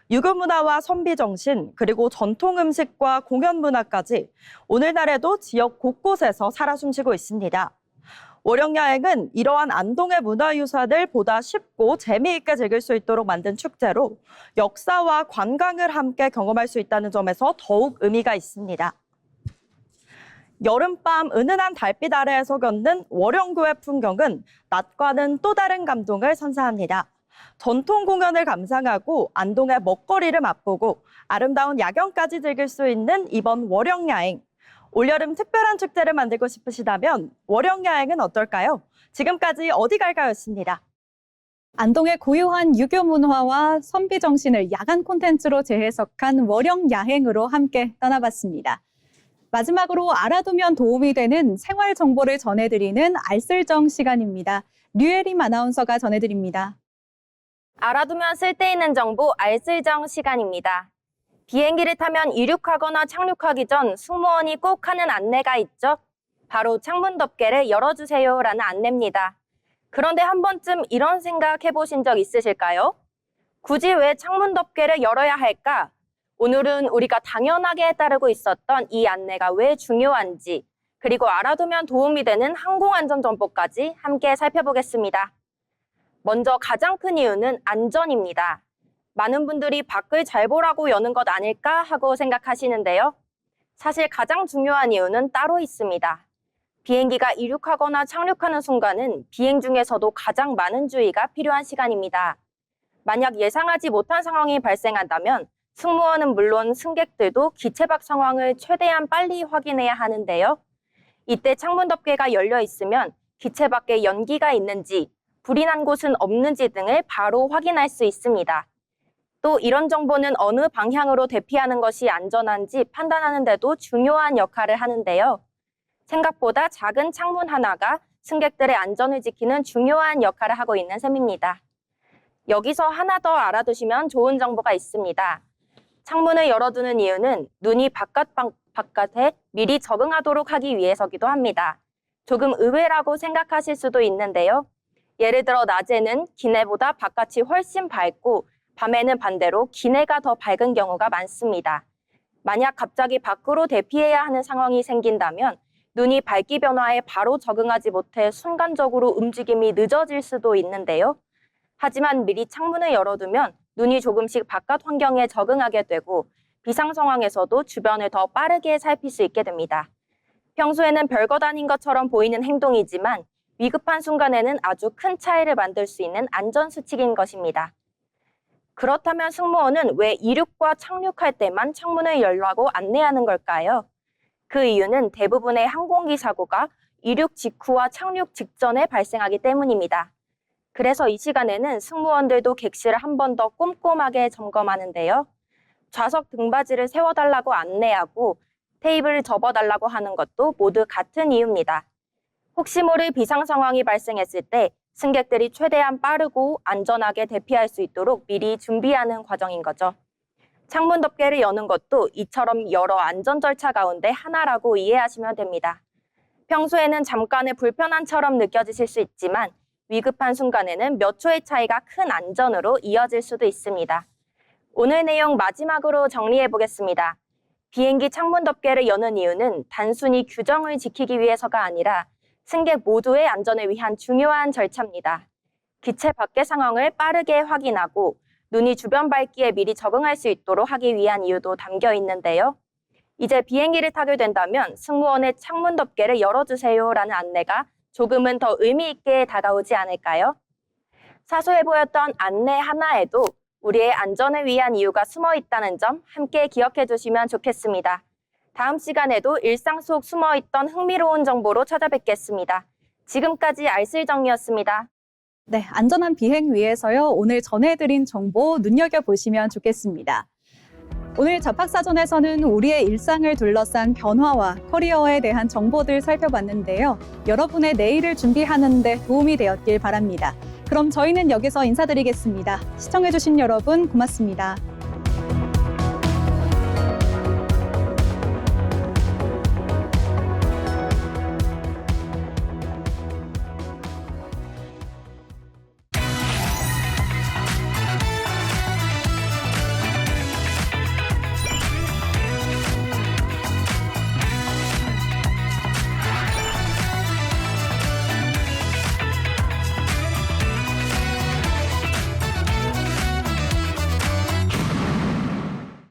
유교문화와 선비정신, 그리고 전통음식과 공연문화까지 오늘날에도 지역 곳곳에서 살아 숨쉬고 있습니다. 월영야행은 이러한 안동의 문화유산을 보다 쉽고 재미있게 즐길 수 있도록 만든 축제로 역사와 관광을 함께 경험할 수 있다는 점에서 더욱 의미가 있습니다. 여름밤 은은한 달빛 아래에서 걷는 월영교의 풍경은 낮과는 또 다른 감동을 선사합니다. 전통 공연을 감상하고 안동의 먹거리를 맛보고 아름다운 야경까지 즐길 수 있는 이번 월영야행. 올여름 특별한 축제를 만들고 싶으시다면 월영야행은 어떨까요? 지금까지 어디 갈까였습니다. 안동의 고유한 유교 문화와 선비 정신을 야간 콘텐츠로 재해석한 월영야행으로 함께 떠나봤습니다. 마지막으로 알아두면 도움이 되는 생활 정보를 전해드리는 알쓸정 시간입니다. 류예림 아나운서가 전해드립니다. 알아두면 쓸데있는 정보 알쓸정 시간입니다. 비행기를 타면 이륙하거나 착륙하기 전 승무원이 꼭 하는 안내가 있죠. 바로 창문 덮개를 열어주세요라는 안내입니다. 그런데 한 번쯤 이런 생각 해보신 적 있으실까요? 굳이 왜 창문 덮개를 열어야 할까? 오늘은 우리가 당연하게 따르고 있었던 이 안내가 왜 중요한지, 그리고 알아두면 도움이 되는 항공안전정보까지 함께 살펴보겠습니다. 먼저 가장 큰 이유는 안전입니다. 많은 분들이 밖을 잘 보라고 여는 것 아닐까 하고 생각하시는데요. 사실 가장 중요한 이유는 따로 있습니다. 비행기가 이륙하거나 착륙하는 순간은 비행 중에서도 가장 많은 주의가 필요한 시간입니다. 만약 예상하지 못한 상황이 발생한다면 승무원은 물론 승객들도 기체 밖 상황을 최대한 빨리 확인해야 하는데요. 이때 창문 덮개가 열려 있으면 기체 밖에 연기가 있는지, 불이 난 곳은 없는지 등을 바로 확인할 수 있습니다. 또 이런 정보는 어느 방향으로 대피하는 것이 안전한지 판단하는 데도 중요한 역할을 하는데요. 생각보다 작은 창문 하나가 승객들의 안전을 지키는 중요한 역할을 하고 있는 셈입니다. 여기서 하나 더 알아두시면 좋은 정보가 있습니다. 창문을 열어두는 이유는 눈이 바깥에 미리 적응하도록 하기 위해서기도 합니다. 조금 의외라고 생각하실 수도 있는데요. 예를 들어 낮에는 기내보다 바깥이 훨씬 밝고 밤에는 반대로 기내가 더 밝은 경우가 많습니다. 만약 갑자기 밖으로 대피해야 하는 상황이 생긴다면 눈이 밝기 변화에 바로 적응하지 못해 순간적으로 움직임이 늦어질 수도 있는데요. 하지만 미리 창문을 열어두면 눈이 조금씩 바깥 환경에 적응하게 되고 비상 상황에서도 주변을 더 빠르게 살필 수 있게 됩니다. 평소에는 별것 아닌 것처럼 보이는 행동이지만 위급한 순간에는 아주 큰 차이를 만들 수 있는 안전수칙인 것입니다. 그렇다면 승무원은 왜 이륙과 착륙할 때만 창문을 열라고 안내하는 걸까요? 그 이유는 대부분의 항공기 사고가 이륙 직후와 착륙 직전에 발생하기 때문입니다. 그래서 이 시간에는 승무원들도 객실을 한 번 더 꼼꼼하게 점검하는데요. 좌석 등받이를 세워달라고 안내하고 테이블을 접어달라고 하는 것도 모두 같은 이유입니다. 혹시 모를 비상 상황이 발생했을 때 승객들이 최대한 빠르고 안전하게 대피할 수 있도록 미리 준비하는 과정인 거죠. 창문 덮개를 여는 것도 이처럼 여러 안전 절차 가운데 하나라고 이해하시면 됩니다. 평소에는 잠깐의 불편함처럼 느껴지실 수 있지만 위급한 순간에는 몇 초의 차이가 큰 안전으로 이어질 수도 있습니다. 오늘 내용 마지막으로 정리해 보겠습니다. 비행기 창문 덮개를 여는 이유는 단순히 규정을 지키기 위해서가 아니라 승객 모두의 안전을 위한 중요한 절차입니다. 기체 밖의 상황을 빠르게 확인하고 눈이 주변 밝기에 미리 적응할 수 있도록 하기 위한 이유도 담겨 있는데요. 이제 비행기를 타게 된다면 승무원의 창문 덮개를 열어주세요라는 안내가 조금은 더 의미 있게 다가오지 않을까요? 사소해 보였던 안내 하나에도 우리의 안전을 위한 이유가 숨어 있다는 점 함께 기억해 주시면 좋겠습니다. 다음 시간에도 일상 속 숨어 있던 흥미로운 정보로 찾아뵙겠습니다. 지금까지 알쓸정이었습니다. 네, 안전한 비행 위해서요. 오늘 전해드린 정보 눈여겨보시면 좋겠습니다. 오늘 잡학사전에서는 우리의 일상을 둘러싼 변화와 커리어에 대한 정보들 살펴봤는데요. 여러분의 내일을 준비하는 데 도움이 되었길 바랍니다. 그럼 저희는 여기서 인사드리겠습니다. 시청해주신 여러분 고맙습니다.